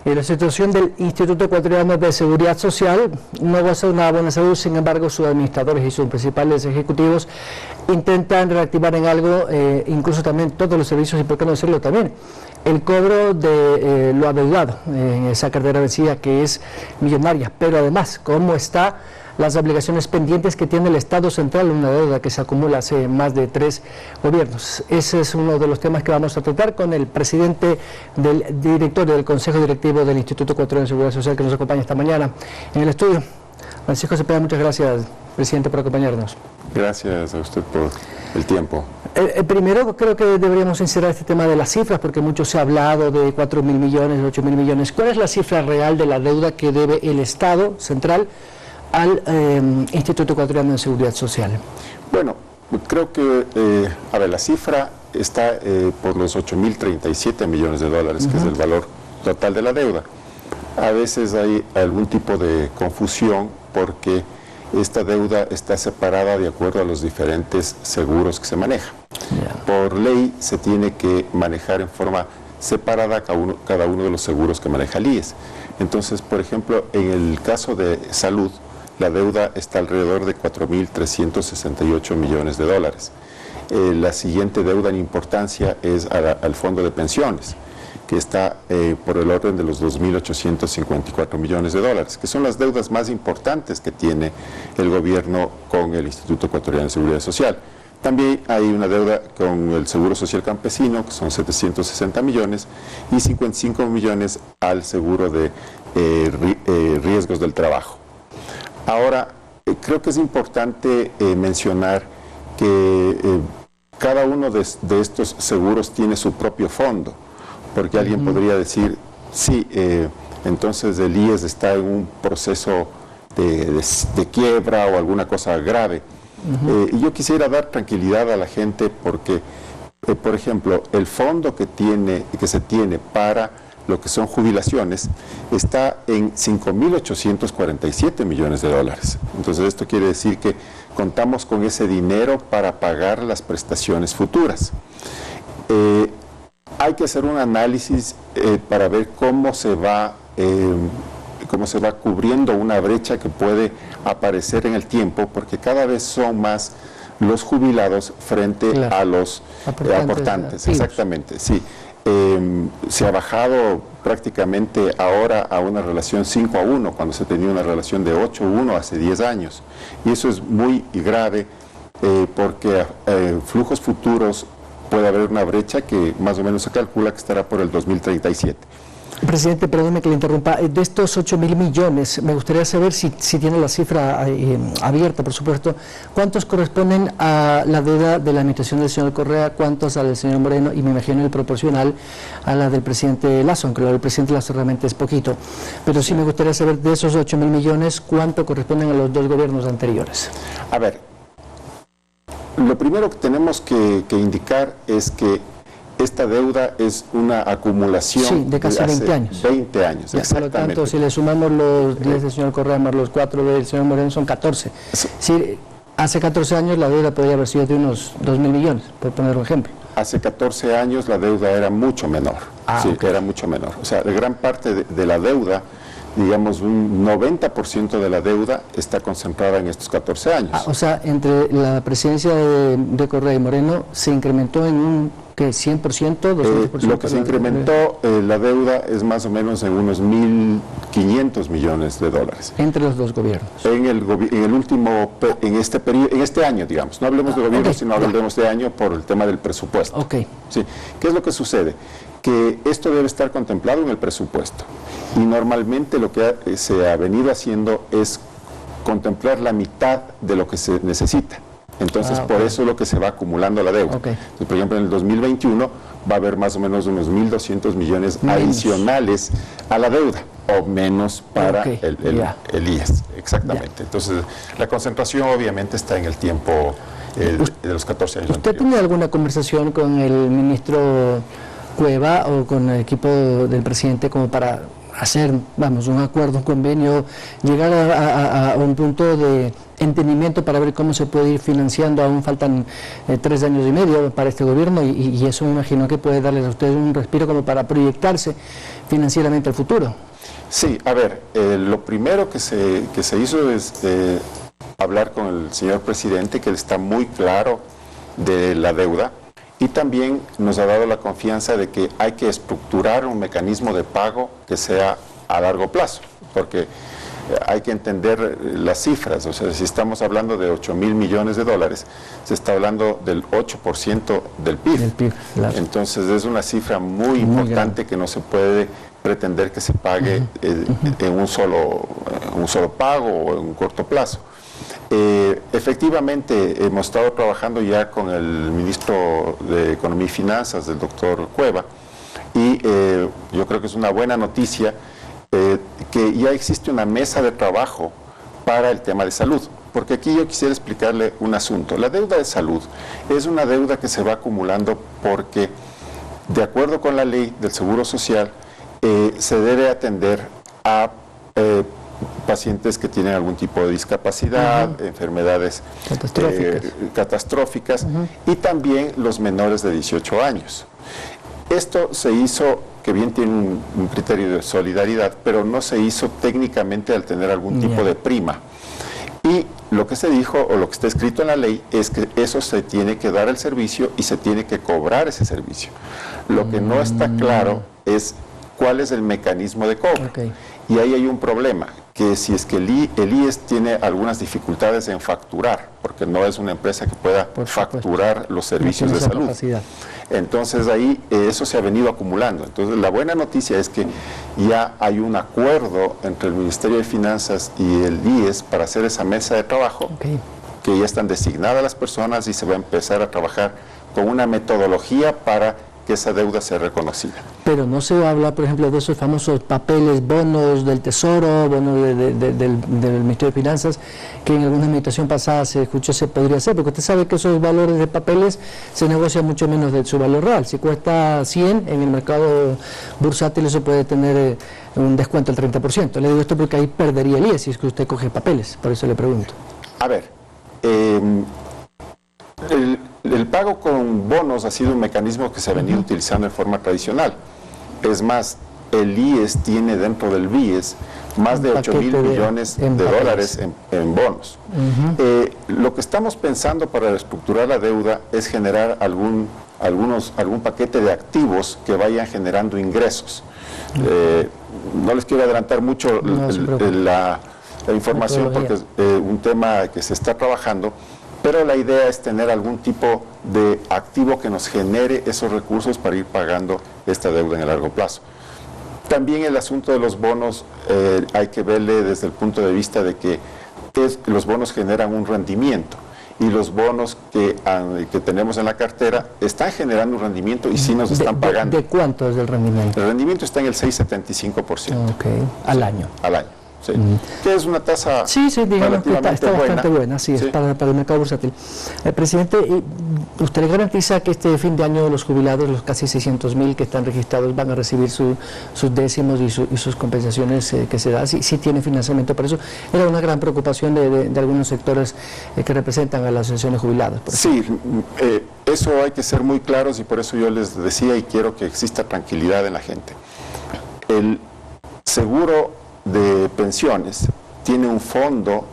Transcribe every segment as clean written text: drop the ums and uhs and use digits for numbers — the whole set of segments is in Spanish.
La situación del Instituto Ecuatoriano de Seguridad Social no goza de una buena salud. Sin embargo, sus administradores y sus principales ejecutivos intentan reactivar en algo, incluso también todos los servicios, y por qué no decirlo también, el cobro de lo adeudado en esa cartera vencida, que es millonaria. Pero además, ¿cómo está las obligaciones pendientes que tiene el Estado central, una deuda que se acumula hace más de 3 gobiernos? Ese es uno de los temas que vamos a tratar con el presidente del directorio del Consejo Directivo del Instituto Ecuatoriano de Seguridad Social, que nos acompaña esta mañana en el estudio. Francisco Cepeda, muchas gracias, presidente, por acompañarnos. Gracias a usted por el tiempo. Primero, creo que deberíamos sincerar este tema de las cifras, porque mucho se ha hablado de 4.000 millones, de 8.000 millones. ¿Cuál es la cifra real de la deuda que debe el Estado central al Instituto Ecuatoriano de Seguridad Social? Bueno, creo que, la cifra está por los 8.037 millones de dólares, que es el valor total de la deuda. A veces hay algún tipo de confusión porque esta deuda está separada de acuerdo a los diferentes seguros que se manejan. Por ley se tiene que manejar en forma separada cada uno de los seguros que maneja el IES. Entonces, por ejemplo, en el caso de salud, la deuda está alrededor de 4.368 millones de dólares. La siguiente deuda en importancia es al fondo de pensiones, que está por el orden de los 2.854 millones de dólares, que son las deudas más importantes que tiene el gobierno con el Instituto Ecuatoriano de Seguridad Social. También hay una deuda con el Seguro Social Campesino, que son 760 millones, y 55 millones al seguro de riesgos del trabajo. Ahora, creo que es importante mencionar que cada uno de estos seguros tiene su propio fondo, porque alguien podría decir, sí, entonces el IES está en un proceso de quiebra o alguna cosa grave. Y yo quisiera dar tranquilidad a la gente porque, por ejemplo, el fondo que se tiene para lo que son jubilaciones, está en 5.847 millones de dólares. Entonces esto quiere decir que contamos con ese dinero para pagar las prestaciones futuras. Hay que hacer un análisis para ver cómo se va cubriendo una brecha que puede aparecer en el tiempo, porque cada vez son más los jubilados frente a los aportantes. Exactamente, sí. Se ha bajado prácticamente ahora a una relación 5-1, cuando se tenía una relación de 8-1 hace 10 años. Y eso es muy grave porque flujos futuros puede haber una brecha que más o menos se calcula que estará por el 2037. Presidente, perdóneme que le interrumpa. De estos 8.000 millones, me gustaría saber si tiene la cifra abierta, por supuesto, ¿cuántos corresponden a la deuda de la administración del señor Correa, cuántos a la del señor Moreno, y me imagino el proporcional a la del presidente Lasso, aunque la del presidente Lasso realmente es poquito? Pero sí me gustaría saber de esos 8.000 millones, ¿cuánto corresponden a los 2 gobiernos anteriores? A ver, lo primero que tenemos que indicar es que esta deuda es una acumulación de casi 20 años. 20 años, exactamente. Por lo tanto, si le sumamos los 10 del señor Correa más los 4 del señor Moreno, son 14. Sí, hace 14 años la deuda podría haber sido de unos 2.000 millones, por poner un ejemplo. Hace 14 años la deuda era mucho menor. Era mucho menor. O sea, gran parte de la deuda, digamos un 90% de la deuda está concentrada en estos 14 años. O sea, entre la presidencia de Correa y Moreno se incrementó en un ¿qué? ¿100%? ¿200%? Lo que se incrementó la deuda es más o menos en unos 1.500 millones de dólares. Entre los 2 gobiernos. En el último, en este periodo, en este año, digamos. No hablemos de gobierno, sino hablemos de año por el tema del presupuesto. Sí. ¿Qué es lo que sucede? Que esto debe estar contemplado en el presupuesto. Y normalmente lo que se ha venido haciendo es contemplar la mitad de lo que se necesita. Entonces, por eso es lo que se va acumulando la deuda. Entonces, por ejemplo, en el 2021 va a haber más o menos unos 1.200 millones adicionales a la deuda, o menos para el IES. Exactamente. Entonces, la concentración obviamente está en el tiempo de los 14 años. ¿Usted tiene alguna conversación con el ministro Cueva o con el equipo del presidente como para hacer, vamos, un acuerdo, un convenio, llegar a un punto de entendimiento para ver cómo se puede ir financiando. Aún faltan 3 años y medio para este gobierno y eso me imagino que puede darles a ustedes un respiro como para proyectarse financieramente al futuro. Sí, a ver, lo primero que se hizo es hablar con el señor presidente, que él está muy claro de la deuda, y también nos ha dado la confianza de que hay que estructurar un mecanismo de pago que sea a largo plazo, porque hay que entender las cifras. O sea, si estamos hablando de 8.000 millones de dólares, se está hablando del 8% del PIB. El PIB, claro. Entonces es una cifra muy importante grande, que no se puede pretender que se pague en un solo pago o en un corto plazo. Efectivamente, hemos estado trabajando ya con el ministro de Economía y Finanzas, el doctor Cueva, y yo creo que es una buena noticia que ya existe una mesa de trabajo para el tema de salud. Porque aquí yo quisiera explicarle un asunto. La deuda de salud es una deuda que se va acumulando porque, de acuerdo con la ley del Seguro Social, se debe atender a pacientes que tienen algún tipo de discapacidad, enfermedades catastróficas, y también los menores de 18 años. Esto se hizo, que bien tiene un criterio de solidaridad, pero no se hizo técnicamente al tener algún tipo de prima. Y lo que se dijo, o lo que está escrito en la ley, es que eso se tiene que dar el servicio y se tiene que cobrar ese servicio. Lo que no está claro es cuál es el mecanismo de cobro. Y ahí hay un problema, que si es que el IES tiene algunas dificultades en facturar, porque no es una empresa que pueda facturar los servicios de salud. Entonces ahí eso se ha venido acumulando. Entonces la buena noticia es que ya hay un acuerdo entre el Ministerio de Finanzas y el IES para hacer esa mesa de trabajo, que ya están designadas las personas y se va a empezar a trabajar con una metodología para que esa deuda sea reconocida. Pero no se habla, por ejemplo, de esos famosos papeles, bonos del Tesoro, bonos del Ministerio de Finanzas, que en alguna meditación pasada se escuchó se podría hacer, porque usted sabe que esos valores de papeles se negocian mucho menos de su valor real. Si cuesta 100 en el mercado bursátil, eso puede tener un descuento del 30%. Le digo esto porque ahí perdería el IES si es que usted coge papeles, por eso le pregunto. A ver, el pago con bonos ha sido un mecanismo que se ha venido utilizando en forma tradicional. Es más, el IES tiene dentro del BIES más de 8.000 millones de dólares en bonos. Lo que estamos pensando para reestructurar la deuda es generar algún paquete de activos que vayan generando ingresos. No les quiero adelantar mucho la información porque es un tema que se está trabajando, pero la idea es tener algún tipo de activo que nos genere esos recursos para ir pagando esta deuda en el largo plazo. También el asunto de los bonos hay que verle desde el punto de vista de que los bonos generan un rendimiento y los bonos que tenemos en la cartera están generando un rendimiento y sí nos están pagando. ¿De cuánto es el rendimiento? El rendimiento está en el 6,75%. Al año. Al año. Sí. Que es una tasa digamos que está bastante buena, sí, es para el mercado bursátil. Presidente, ¿usted le garantiza que este fin de año los jubilados, los casi 600.000 que están registrados, van a recibir sus décimos y sus compensaciones que se dan? Sí tiene financiamiento para eso. Era una gran preocupación de algunos sectores que representan a las asociaciones jubiladas. Sí, eso hay que ser muy claros y por eso yo les decía y quiero que exista tranquilidad en la gente. El seguro de pensiones tiene un fondo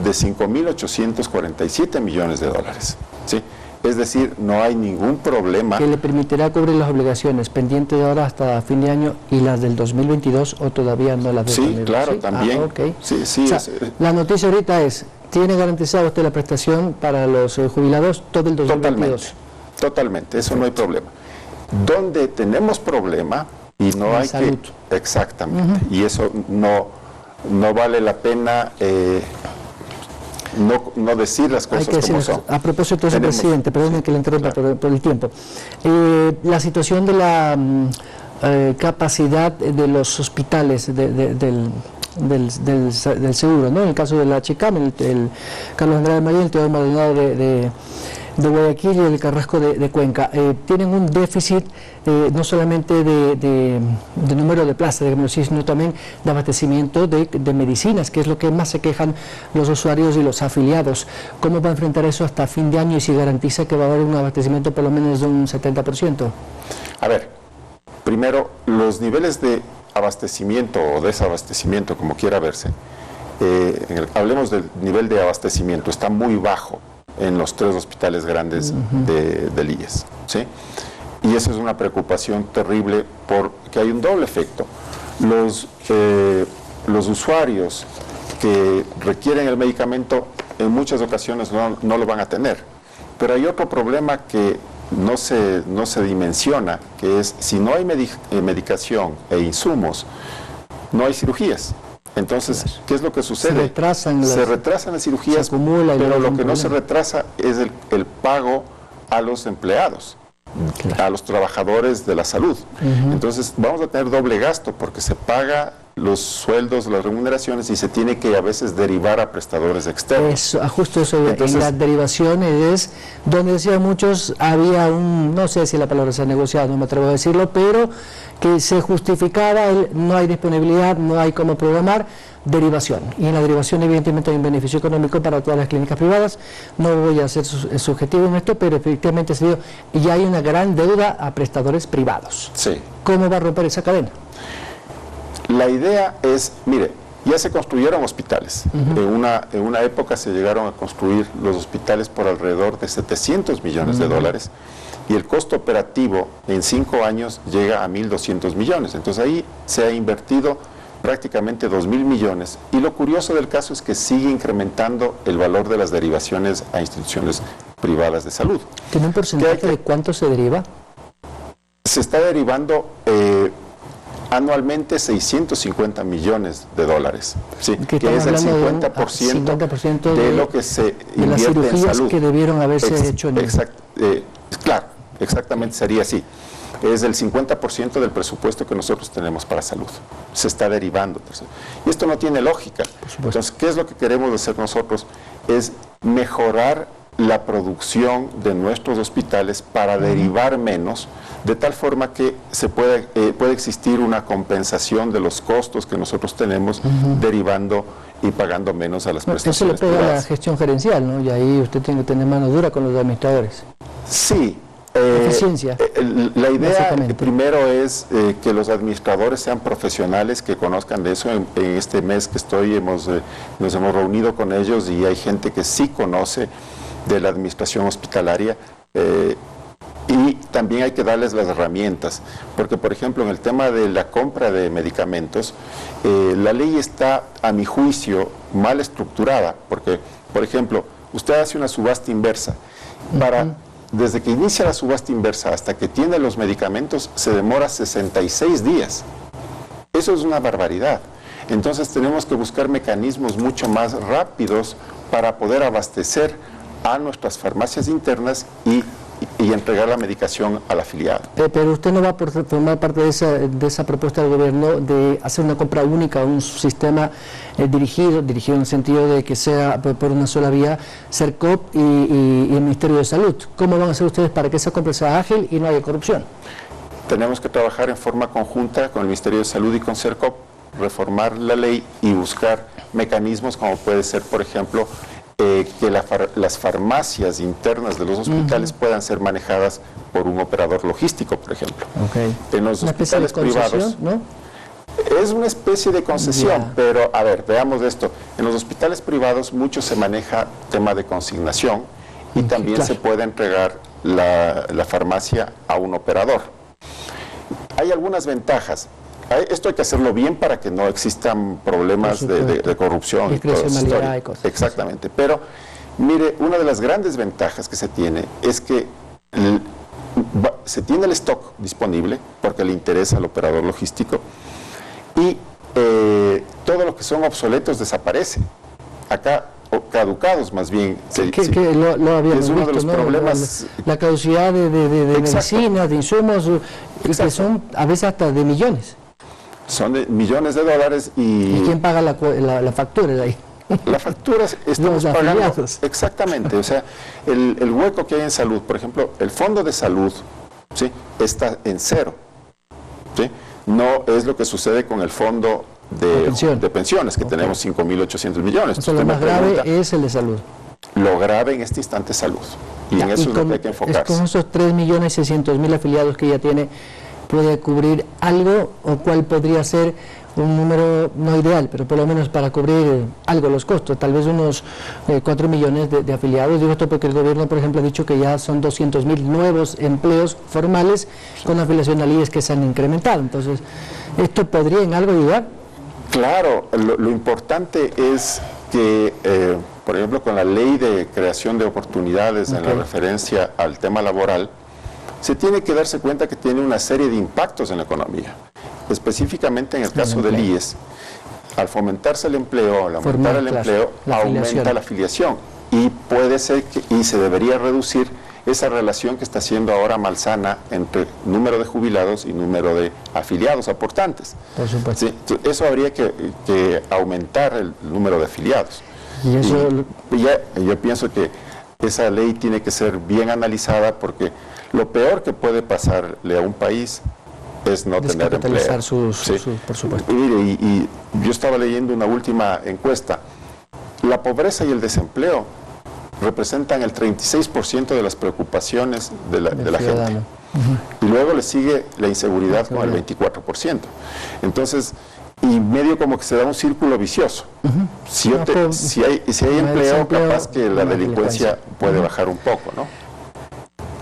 de 5.847 millones de dólares, ¿sí? Es decir, no hay ningún problema. ¿Que le permitirá cubrir las obligaciones pendientes de ahora hasta fin de año y las del 2022 o todavía no las del 2022? Sí, claro, también. Sí, o sea, la noticia ahorita es, ¿tiene garantizado usted la prestación para los jubilados todo el 2022? Totalmente, eso no hay problema. Donde tenemos problema y no hay salud. Exactamente, y eso no vale la pena no decir las cosas como son. A propósito de eso, presidente, perdóneme que le interrumpa por el tiempo. La situación de la capacidad de los hospitales del seguro, ¿no? En el caso de la Chicam, el Carlos Andrade María, el Teodoro Maldonado de de Guayaquil y el Carrasco de Cuenca tienen un déficit no solamente de número de plazas, digamos, sino también de abastecimiento de medicinas, que es lo que más se quejan los usuarios y los afiliados. ¿Cómo va a enfrentar eso hasta fin de año y si garantiza que va a haber un abastecimiento por lo menos de un 70%? A ver, primero, los niveles de abastecimiento o desabastecimiento, como quiera verse, hablemos del nivel de abastecimiento, está muy bajo en los 3 hospitales grandes del IES, ¿sí? Y eso es una preocupación terrible porque hay un doble efecto. Los usuarios que requieren el medicamento en muchas ocasiones no lo van a tener, pero hay otro problema que no se dimensiona, que es si no hay medicación e insumos, no hay cirugías. Entonces, ¿qué es lo que sucede? Se retrasan las cirugías, pero lo que no se retrasa es el pago a los empleados, a los trabajadores de la salud. Entonces, vamos a tener doble gasto porque se paga los sueldos, las remuneraciones y se tiene que a veces derivar a prestadores externos. Justo eso. Entonces, en las derivaciones es donde decían muchos, había no sé si la palabra se ha negociado, no me atrevo a decirlo, pero que se justificaba no hay disponibilidad, no hay cómo programar, derivación. Y en la derivación evidentemente hay un beneficio económico para todas las clínicas privadas. No voy a ser subjetivo en esto, pero efectivamente se dio, y hay una gran deuda a prestadores privados. Sí. ¿Cómo va a romper esa cadena? La idea es, mire, ya se construyeron hospitales. En una época se llegaron a construir los hospitales por alrededor de 700 millones de dólares y el costo operativo en 5 años llega a 1.200 millones. Entonces ahí se ha invertido prácticamente 2.000 millones y lo curioso del caso es que sigue incrementando el valor de las derivaciones a instituciones privadas de salud. ¿Tiene un porcentaje de cuánto se deriva? Se está derivando anualmente 650 millones de dólares, ¿sí? Que es el 50% de lo que se invierte en salud. Que debieron haberse hecho en claro, exactamente sería así. Es el 50% del presupuesto que nosotros tenemos para salud. Se está derivando. Y esto no tiene lógica. Entonces, ¿qué es lo que queremos hacer nosotros? Es mejorar la producción de nuestros hospitales para derivar menos, de tal forma que puede existir una compensación de los costos que nosotros tenemos derivando y pagando menos a las prestaciones privadas. Eso le pega a la privadas. gestión gerencial, ¿no? Y ahí usted tiene que tener mano dura con los administradores. Sí. Eficiencia. La idea primero es que los administradores sean profesionales, que conozcan de eso. En este mes que nos hemos reunido con ellos y hay gente que sí conoce de la administración hospitalaria y también hay que darles las herramientas, porque por ejemplo en el tema de la compra de medicamentos, la ley está a mi juicio mal estructurada, porque por ejemplo usted hace una subasta inversa, desde que inicia la subasta inversa hasta que tiene los medicamentos se demora 66 días, eso es una barbaridad. Entonces tenemos que buscar mecanismos mucho más rápidos para poder abastecer a nuestras farmacias internas y entregar la medicación al afiliado. Pero usted no va a formar parte de esa propuesta del gobierno de hacer una compra única, un sistema dirigido en el sentido de que sea por una sola vía, CERCOP y el Ministerio de Salud. ¿Cómo van a hacer ustedes para que esa compra sea ágil y no haya corrupción? Tenemos que trabajar en forma conjunta con el Ministerio de Salud y con CERCOP, reformar la ley y buscar mecanismos como puede ser, por ejemplo, que las farmacias internas de los hospitales puedan ser manejadas por un operador logístico, por ejemplo. En los hospitales privados, ¿no? Es una especie de concesión, pero a ver, veamos esto. En los hospitales privados mucho se maneja tema de consignación y también se puede entregar la farmacia a un operador. Hay algunas ventajas. Esto hay que hacerlo bien para que no existan problemas de corrupción y toda esa historia. Exactamente. Pero, mire, una de las grandes ventajas que se tiene es que se tiene el stock disponible porque le interesa al operador logístico y todo lo que son obsoletos desaparece. Acá, caducados más bien. Lo habíamos es uno visto, de los problemas. La caducidad de medicinas, de insumos, que son a veces hasta de millones. Son de millones de dólares y... ¿Y quién paga la factura de ahí? La factura estamos Los pagando. afiliados. Exactamente, o sea, el hueco que hay en salud, por ejemplo, el fondo de salud, ¿sí?, está en cero, ¿sí? No es lo que sucede con el fondo de pensiones, que tenemos 5.800 millones. O sea, lo más grave es el de salud. Lo grave en este instante es salud, y en eso es lo que hay que enfocarse. Con esos 3.600.000 afiliados que ya tiene, ¿puede cubrir algo o cuál podría ser un número no ideal, pero por lo menos para cubrir algo los costos? Tal vez unos 4 millones de afiliados. Digo esto porque el gobierno, por ejemplo, ha dicho que ya son 200.000 nuevos empleos formales con afiliación al IES que se han incrementado. Entonces, ¿esto podría en algo ayudar? Claro, lo importante es que, por ejemplo, con la ley de creación de oportunidades en la referencia al tema laboral, se tiene que darse cuenta que tiene una serie de impactos en la economía. Específicamente en el caso del IES, al fomentarse el empleo, al aumentar el empleo, aumenta la afiliación. Y puede ser y se debería reducir esa relación que está siendo ahora malsana entre número de jubilados y número de afiliados aportantes. Por supuesto. ¿Sí? Eso habría que aumentar el número de afiliados. Y eso... yo pienso que esa ley tiene que ser bien analizada, porque lo peor que puede pasarle a un país es no tener empleo. Por supuesto. Y yo estaba leyendo una última encuesta. La pobreza y el desempleo representan el 36% de las preocupaciones de la gente. Y luego le sigue la inseguridad con el 24%. Entonces, y medio como que se da un círculo vicioso. Si hay empleo, capaz que la delincuencia puede bajar un poco, ¿no?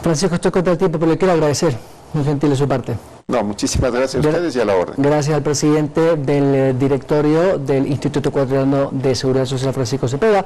Francisco, estoy contra el tiempo, pero le quiero agradecer. Muy gentil de su parte. No, muchísimas gracias a ustedes y a la orden. Gracias al presidente del directorio del Instituto Ecuatoriano de Seguridad Social, Francisco Cepeda.